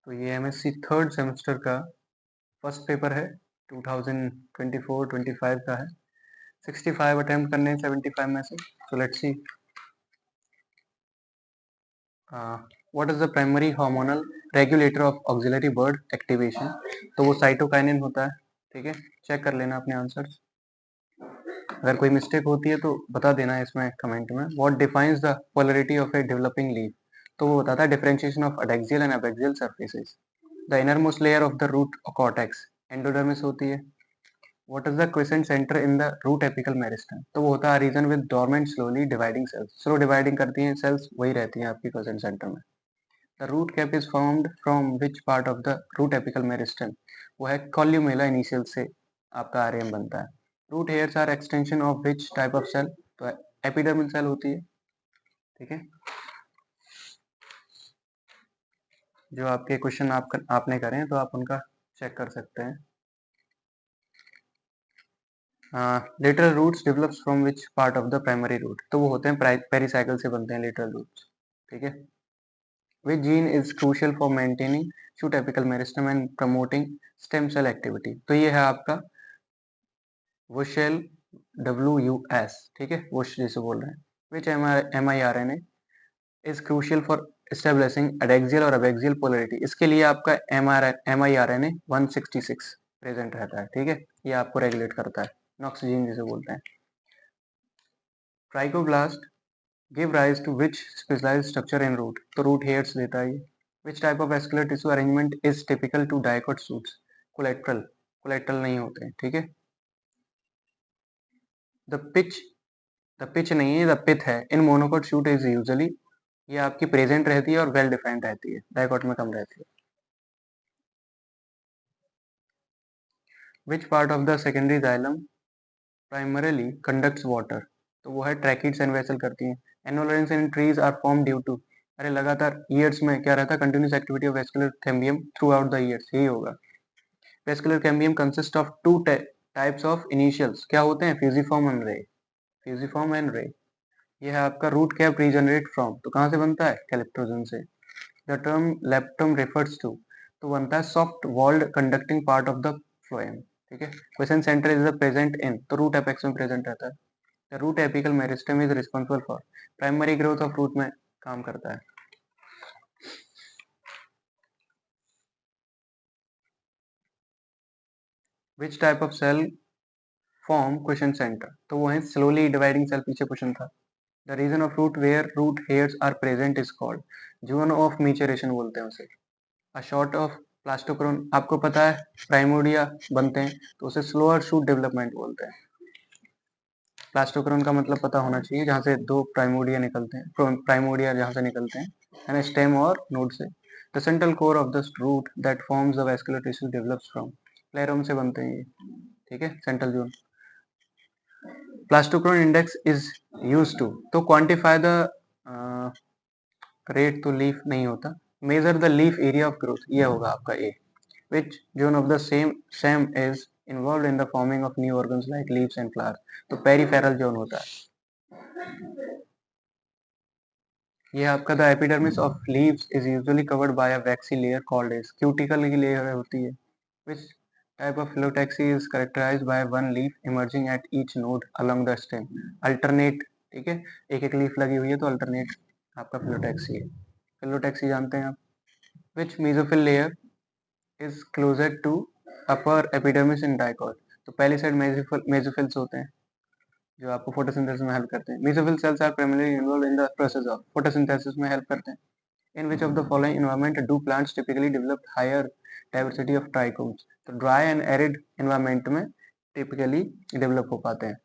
तो ये MSc third semester का फर्स्ट पेपर है, 2024-25 का है। 65 अटेम्प्ट करने हैं 75 में से। So let's see what is the primary hormonal regulator of auxiliary bird activation. तो वो साइटोकाइनिन होता है। ठीक है, चेक कर लेना अपने आंसर्स। अगर कोई मिस्टेक होती है तो बता देना इसमें कमेंट में। What defines the polarity of a developing leaf. तो वो बताता है differentiation of adaxial and abaxial surfaces. The innermost layer of the root cortex endodermis होती है। What is the quiescent centre in the root apical meristem. तो वो होता है region with dormant slowly dividing cells. Slow dividing करती हैं cells, वही रहती हैं आपकी क्वेसेंट सेंटर में। The root cap is formed from which part of the root apical meristem. वो है कॉल्यूमेला इनिशियल से आपका आरएम बनता है। Root hairs are extension of which type of cell. तो एपिडर्मल सेल होती है। ठीक है, जो आपके क्वेश्चन आपने करें तो आप उनका चेक कर सकते हैं। Lateral roots develops from which part of the primary root. तो वो होते हैं पेरिसाइकल से बनते हैं लेटरल रूट्स। ठीक है, which gene is crucial for maintaining shoot apical meristem and promoting stem cell activity. तो ये है आपका वुशेल WUS। ठीक है, वुश जिसे बोल रहे हैं। विच mRNA is crucial for establishing adaxial और अबैक्सियल पोलरिटी। इसके लिए आपका mRNA 166 प्रेजेंट रहता है। ठीक है, ये आपको रेगुलेट करता है, नॉक्स जीन जिसे बोलते हैं। Trichoblast give rise to which specialised structure in root. तो रूट हेयर्स देता है ये। Which type of vascular tissue arrangement is typical to dicot shoots. Collateral, collateral नहीं होते हैं। ठीक है, द पिच, द पिच नहीं है, द पिथ है। In monocot shoot is usually, ये आपकी प्रेजेंट रहती है और वेल डिफाइंड रहती है, डाइकोट में कम रहती है। Which part of the secondary xylem primarily conducts water. तो वो है ट्रैकिड्स एंड वेसल करती हैं। Annual rings in trees are form due to, अरे लगातार ईयर्स में क्या रहता है, continuous activity of vascular cambium throughout the years, यही होगा। Vascular cambium consist of two types of initials, क्या होते हैं, fusiform and ray. Fusiform and ray. ये है आपका रूट कैप रीजनरेट फ्रॉम, तो कहाँ से बनता है, कैलिप्टोजन से। The term leptome refers to, तो बनता है soft walled conducting part of the phloem. ठीक है, question centre is present in, तो रूट एपेक्स में प्रेजेंट रहता है। The root apical meristem is responsible for, primary growth of root में काम करता है। Which type of cell form question centre, तो वो है स्लोली डिवाइडिंग सेल, पीछे क्वेश्चन था। The region of root where root hairs are present is called, zone of maturation बोलते हैं उसे। अ शॉर्ट ऑफ प्लास्टोक्रोन, आपको पता है प्राइमोडिया बनते हैं तो उसे स्लोअर शूट डेवलपमेंट बोलते हैं। प्लास्टोक्रोन का मतलब पता होना चाहिए, जहाँ से दो प्राइमोडिया निकलते हैं, प्राइमोडिया जहाँ से निकलते हैं, है ना, स्टेम और नोड से। The central core of the root that forms the vascular tissue develops from, plerome से बनते हैं ये। ठीक है, central zone. Plastochron index is use to, तो क्वांटिफाई द रेट, तो लीफ नहीं होता। Measure the leaf area of growth, ये होगा आपका A. Which zone of the SAM is involve in the forming of new organs like leaves and flowers, तो peripheral zone होता है। ये आपका the epidermis of leaves is usually covered by a waxy layer called as, cuticle की layer होती है। Which type of phyllotaxy is characterized by one leaf emerging at each node along the stem, alternate। ठीक है, एक एक leaf लगी हुई है तो अल्टरनेट आपका phyllotaxy है। phyllotaxy जानते हैं आप। विच mesophil layer is closer to upper epidermis in dicot, तो पहली साइड मेसोफिल्स होते हैं जो आपको फोटोसिंथेसिस में हेल्प करते हैं। Mesophyll cells are primarily involved in the process of photosynthesis में हेल्प करते हैं। In which of the following environment do plants typically develop higher diversity of trichomes, तो dry and arid environment में typically develop हो पाते हैं।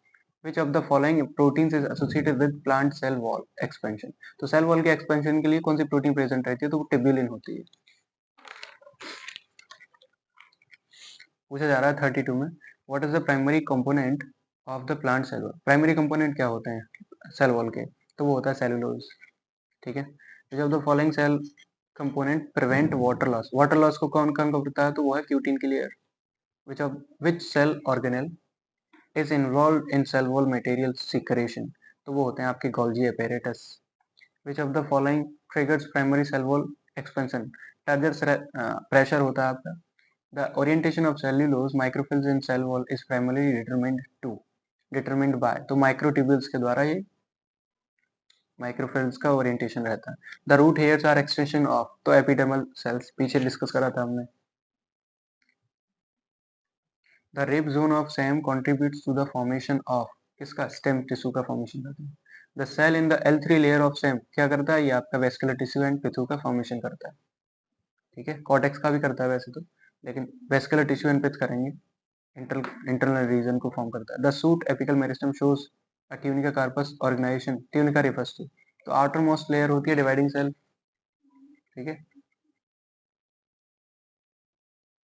Which of the following proteins is associated with plant cell wall expansion, तो cell wall के expansion के लिए कौन सी प्रोटीन प्रेजेंट रहती है, तो वो टिब्यूलिन होती है। पूछा जा रहा है 32 में, what is the primary component of the plant cell wall. Primary component क्या होते हैं सेल वॉल के, तो वो होता है सेलुलोज। ठीक है, which of the following cell component prevent water loss, water loss को कौन कौन करता है, तो वो है क्यूटिन की layer. Which cell organelle is involve in cell wall material secretion, तो वो होते हैं आपके Golgi apparatus. Which of the following triggers primary cell wall expansion, turgor pressure होता है आपका। The orientation of cellulose microfibrils in cell wall is primarily determined by, तो microtubules के द्वारा ये माइक्रोफिल्स का ओरिएंटेशन रहता है। The root hairs are extension of, तो एपिडर्मल सेल्स पीछे डिस्कस करा था हमने। The rib zone of SAM contributes to the formation of, किसका, स्टेम टिश्यू का फॉर्मेशन करता है। द सेल इन द L3 लेयर ऑफ सेम क्या करता है, ये आपका वेस्कुलर टिश्यू एंड पिथु का फॉर्मेशन करता है। ठीक है, कॉर्टेक्स का भी करता है वैसे तो, लेकिन वेस्कुलर टिश्यू एंड पिथ करेंगे। इंटरनल रीजन को फॉर्म करता है। The shoot apical meristem shows a tunica corpus organisation, tunica refers to, तो आउटर मोस्ट लेयर होती है डिवाइडिंग सेल। ठीक है,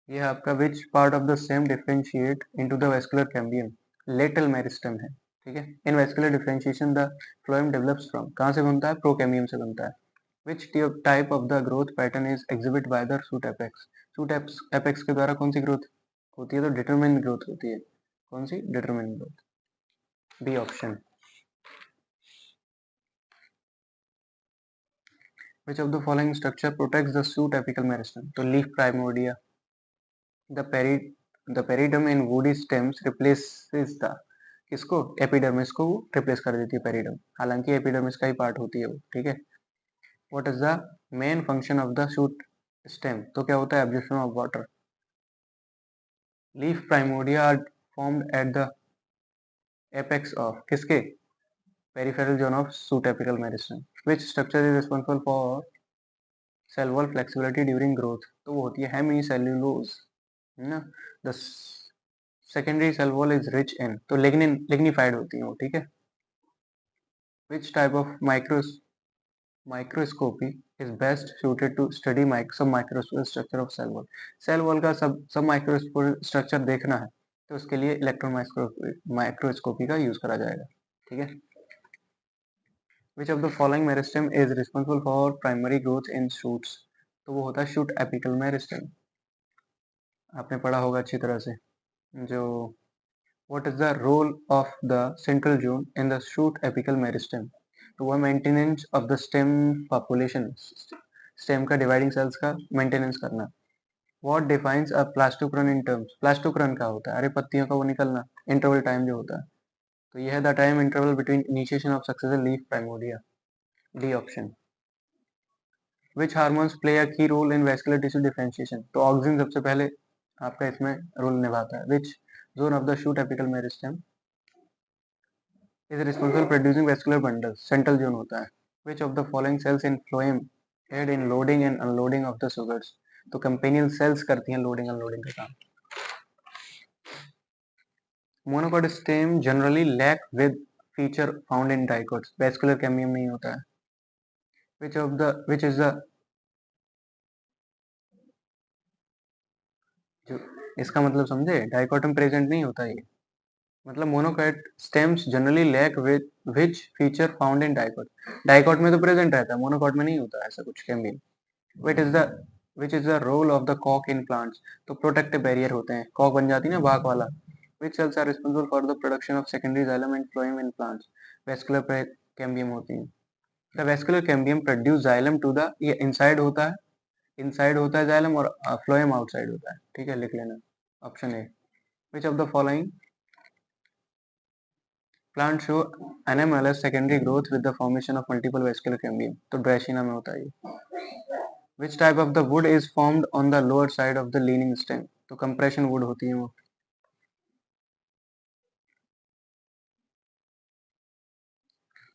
ये आपका which part of the SAM differentiate into the vascular cambium, lateral meristem है। ठीक है, in vascular differentiation the phloem develops from, कहाँ से बनता है, प्रोकैम्बियम से बनता है। Which type of the growth pattern is exhibit by the shoot apex, shoot apex के द्वारा कौन सी ग्रोथ होती है, तो डिटरमिन ग्रोथ होती है। कौन सी, determinate growth, B option. Which of the following structure protects the shoot apical meristem, तो leaf primordia, the periderm in woody stems replaces the, किसको, एपिडर्मिस को रिप्लेस कर देती है पेरिडर्म, हालांकि एपिडर्मिस का ही पार्ट होती है वो। ठीक है, what is the main function of the shoot stem, तो क्या होता है, absorption of water. Leaf primordia are formed at the apex of, किसके, peripheral zone of shoot apical meristem. Which structure is responsible for cell wall flexibility during growth, तो वो होती है hemicellulose, है ना। The secondary cell wall is rich in, तो lignified होती है वो। ठीक है, which type of microscopy is best suited to study submicroscopic structure of cell wall, cell wall का सब माइक्रोस्कोपिक स्ट्रक्चर देखना है तो उसके लिए इलेक्ट्रॉन माइक्रोस्कोपी का यूज करा जाएगा। ठीक है, which of the following meristem is responsible for primary growth in shoots, तो वो होता है शूट एपिकल मेरिस्टम, आपने पढ़ा होगा अच्छी तरह से। जो What is the role of the central zone in the shoot apical meristem? तो वह maintenance of the stem population, stem का डिवाइडिंग सेल्स का मेंटेनेंस करना। What defines a plastochron in terms, plastochron का होता है, अरे पत्तियों का वो निकलना, इंटरवल टाइम जो होता है, तो यह है the time interval between initiation of successive leaf primordia, D option. Which hormones play a key role in vascular tissue differentiation, तो ऑक्सिन सबसे पहले आपका इसमें रोल निभाता है। Which zone of the shoot apical meristem is responsible for producing vascular bundles, central zone होता है। Which of the following cells in phloem aid in loading and unloading of the sugars, तो companion cells करती हैं loading unloading का काम। Monocot stem generally lack with feature found in dicots, vascular cambium नहीं होता है। which is the, जो इसका मतलब समझे, डाइकोटम प्रेजेंट नहीं होता ये, मतलब monocot stems generally lack with which feature found in dicot, dicot में तो प्रेजेंट रहता है, मोनोकॉट में नहीं होता ऐसा कुछ cambium. Which is the which is the role of the cock in plants, तो प्रोटेक्टिव बैरियर होते हैं, कॉक बन जाती है ना बाघ वाला। Which cells are responsible for the production of secondary xylem and phloem in plants, vascular cambium होती है। The vascular cambium produce xylem to the, ये inside होता है xylem और phloem outside होता है। ठीक है, लिख लेना option A. Which of the following plants show anomalous secondary growth with the formation of multiple vascular cambium, तो ड्रेसिना में होता है ये। Which type of the wood is formed on the lower side of the leaning stem, तो compression wood होती है वो।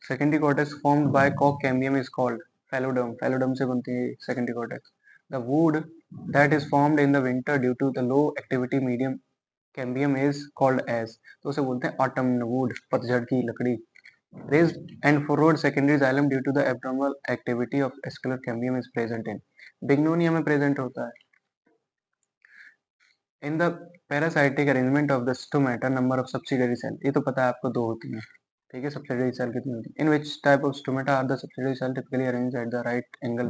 Secondary cortex formed by cock cambium is called phaloderm, phaloderm से बनती है secondary cortex। The wood that is formed in the winter due to the low activity medium cambium is called as, तो उसे बोलते हैं autumn wood, पतझड़ की लकड़ी। Raised and furrowed secondary xylem due to the abnormal activity of vascular cambium is present in, बिग्नोनिया में present होता है। In the paracytic arrangement of the stomata number of subsidiary cell, ये तो पता है आपको, दो होती हैं। ठीक है, सब्सिडरी सेल कितनी होती है। In which type of stomata are the subsidiary cell typically arranged at the right angle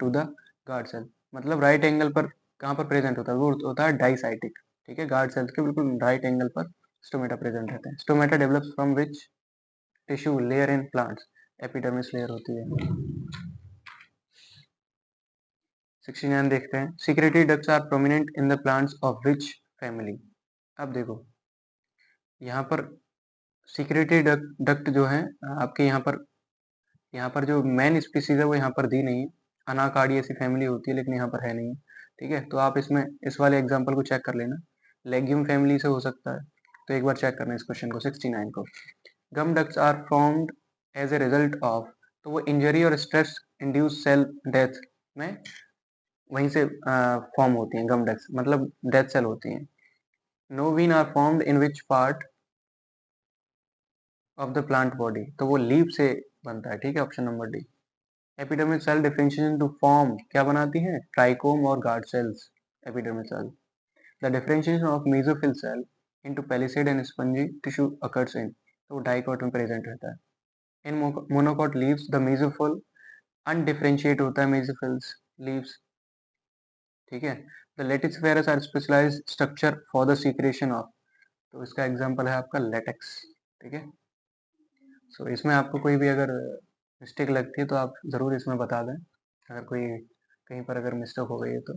to the guard cell, मतलब राइट एंगल पर कहाँ पर प्रेजेंट होता है, वो होता है डाइसाइटिक। ठीक है, गार्ड सेल के बिल्कुल राइट एंगल पर स्टोमेटा प्रेजेंट रहते हैं। Stomata develops from which tissue layer in plants, epidermis layer होती है। 69 देखते हैं। Secretory ducts are prominent in the plants of which family. अब देखो यहाँ पर सिक्रेटरी डक्ट जो है आपके यहाँ पर जो मेन स्पीसीज है वो यहाँ पर दी नहीं है। अनाकार्डी ऐसी फैमिली होती है लेकिन यहाँ पर है नहीं। ठीक है, तो आप इसमें इस वाले एग्जाम्पल को चेक कर लेना, लेग्यूम फैमिली से हो सकता है। तो एक बार चेक करना इस क्वेश्चन को, 69 को। Gum ducts are formed as a result of, तो वो इंजरी और स्ट्रेस इंड्यूस सेल डेथ में वहीं से फॉर्म होती हैं। गम डक्ट्स मतलब डेथ सेल होती हैं। नोवीन are formed in which part of the plant body, तो वो लीफ से बनता है। ठीक है, option number D. Epidermic cell differentiation to form क्या बनाती हैं? ट्राइकोम और guard cells. Epidermic cell. The differentiation of mesophyll cell into palisade and spongy tissue occurs in, तो वो डाइकोट में प्रेजेंट रहता है। In monocot leaves the mesophyll अनडिफरेंशिएट होता है मेसोफिल्स लीव्स। ठीक है, the laticifers are specialised structure for the secretion of, तो इसका एग्जांपल है आपका लेटेक्स। ठीक है, सो इसमें आपको कोई भी अगर मिस्टेक लगती है तो आप ज़रूर इसमें बता दें, अगर कोई कहीं पर अगर मिस्टेक हो गई है तो।